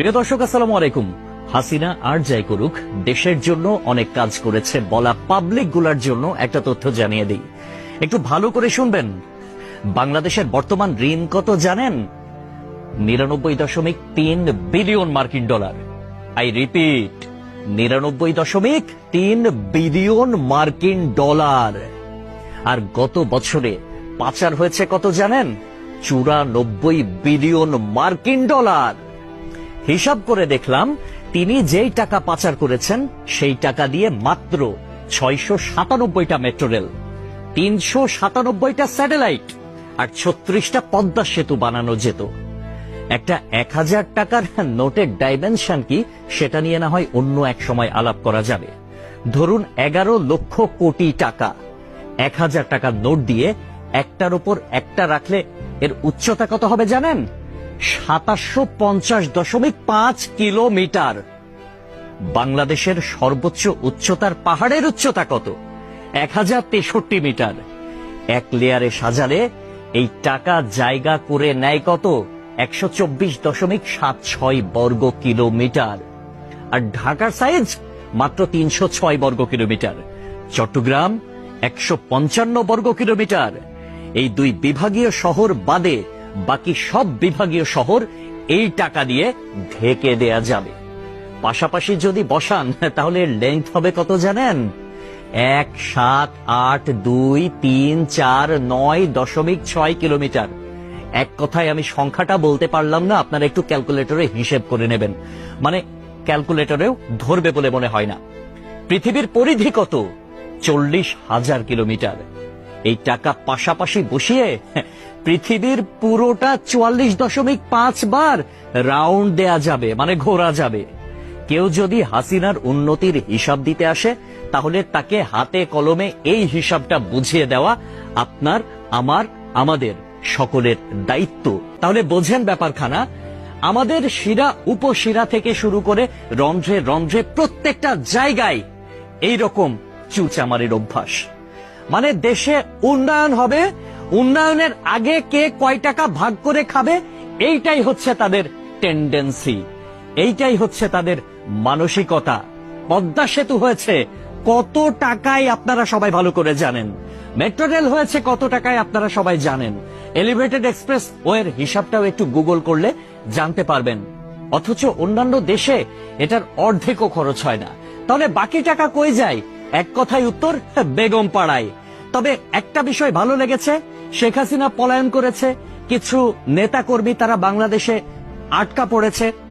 প্রিয় দর্শক, আসসালামু আলাইকুম। হাসিনা আর যাই করুক, দেশের জন্য অনেক কাজ করেছে বলা পাবলিক গুলার জন্য একটা তথ্য জানিয়ে দিই, একটু ভালো করে শুনবেন। বাংলাদেশের বর্তমান ঋণ কত জানেন? 99.3 বিলিয়ন মার্কিন ডলার। আই রিপিট, 99.3 বিলিয়ন মার্কিন ডলার। আর গত বছরে পাচার হয়েছে কত জানেন? 94 বিলিয়ন মার্কিন ডলার। হিসাব করে দেখলাম, তিনি যেই টাকা পাচার করেছেন সেই টাকা দিয়ে মাত্র 697টা মেট্রো রেল, 397টা স্যাটেলাইট আর 36টা পদ্মা সেতু বানানো যেত। একটা 1000 টাকার নোটের ডাইমেনশন কি, সেটা নিয়ে না হয় অন্য এক সময় আলাপ করা যাবে। ধরুন 11 লক্ষ কোটি টাকা 1000 টাকার নোট দিয়ে একটার উপর একটা রাখলে এর উচ্চতা কত হবে জানেন? 750.5 কিলোমিটার। বাংলাদেশের সর্বোচ্চ উচ্চতার পাহাড়ের উচ্চতা কত? 1063 মিটার। এক লেয়ারে সাজালে এই টাকা জায়গা করে নেয় কত? 124.76 বর্গ কিলোমিটার। আর ঢাকার সাইজ মাত্র 306 বর্গ কিলোমিটার, চট্টগ্রাম 155 বর্গ কিলোমিটার। এই দুই বিভাগীয় শহর বাদে বাকি সব বিভাগীয় শহর এই টাকা দিয়ে ঢেকে দেয়া যাবে। পাশাপাশি যদি বসান তাহলে লেন্থ হবে কত জানেন? 1782349.6 কিলোমিটার। এক কথায় আমি সংখ্যাটা বলতে পারলাম না, আপনারা একটু ক্যালকুলেটরে হিসেব করে নেবেন, মানে ক্যালকুলেটরেও ধরবে বলে মনে হয় না। পৃথিবীর পরিধি কত? 40,000 কিলোমিটার। এই টাকা পাশাপাশি বসিয়ে পৃথিবীর পুরোটা 44.5 বার রাউন্ড দেয়া যাবে, মানে ঘোরা যাবে। কেউ যদি হাসিনার উন্নতির হিসাব দিতে আসে, তাহলে তাকে হাতে কলমে এই হিসাবটা বুঝিয়ে দেওয়া আপনার, আমার, আমাদের সকলের দায়িত্ব। তাহলে বোঝেন ব্যাপারখানা। আমাদের শিরা উপশিরা থেকে শুরু করে রন্ধ্রে রন্ধ্রে প্রত্যেকটা জায়গায় এইরকম চুচামারির অভ্যাস। মানে দেশে উন্নয়ন হবে, উন্নয়নের আগে কে কয় টাকা ভাগ করে খাবে, এইটাই হচ্ছে তাদের টেন্ডেন্সি, এইটাই হচ্ছে তাদের মানসিকতা। পদ্মা সেতু হয়েছে কত টাকায় আপনারা সবাই ভালো করে জানেন। মেট্রো রেল হয়েছে কত টাকায় আপনারা সবাই জানেন। এলিভেটেড এক্সপ্রেস ওয়ের হিসাবটাও একটু গুগল করলে জানতে পারবেন। অথচ অন্যান্য দেশে এটার অর্ধেকও খরচ হয় না। তাহলে বাকি টাকা কই যায়? এক কথায় উত্তর, বেগম পাড়ায়। তবে একটা বিষয় ভালো লেগেছে, শেখ হাসিনা পলায়ন করেছে, কিছু নেতা কর্মী তারা বাংলাদেশে আটকা পড়েছে।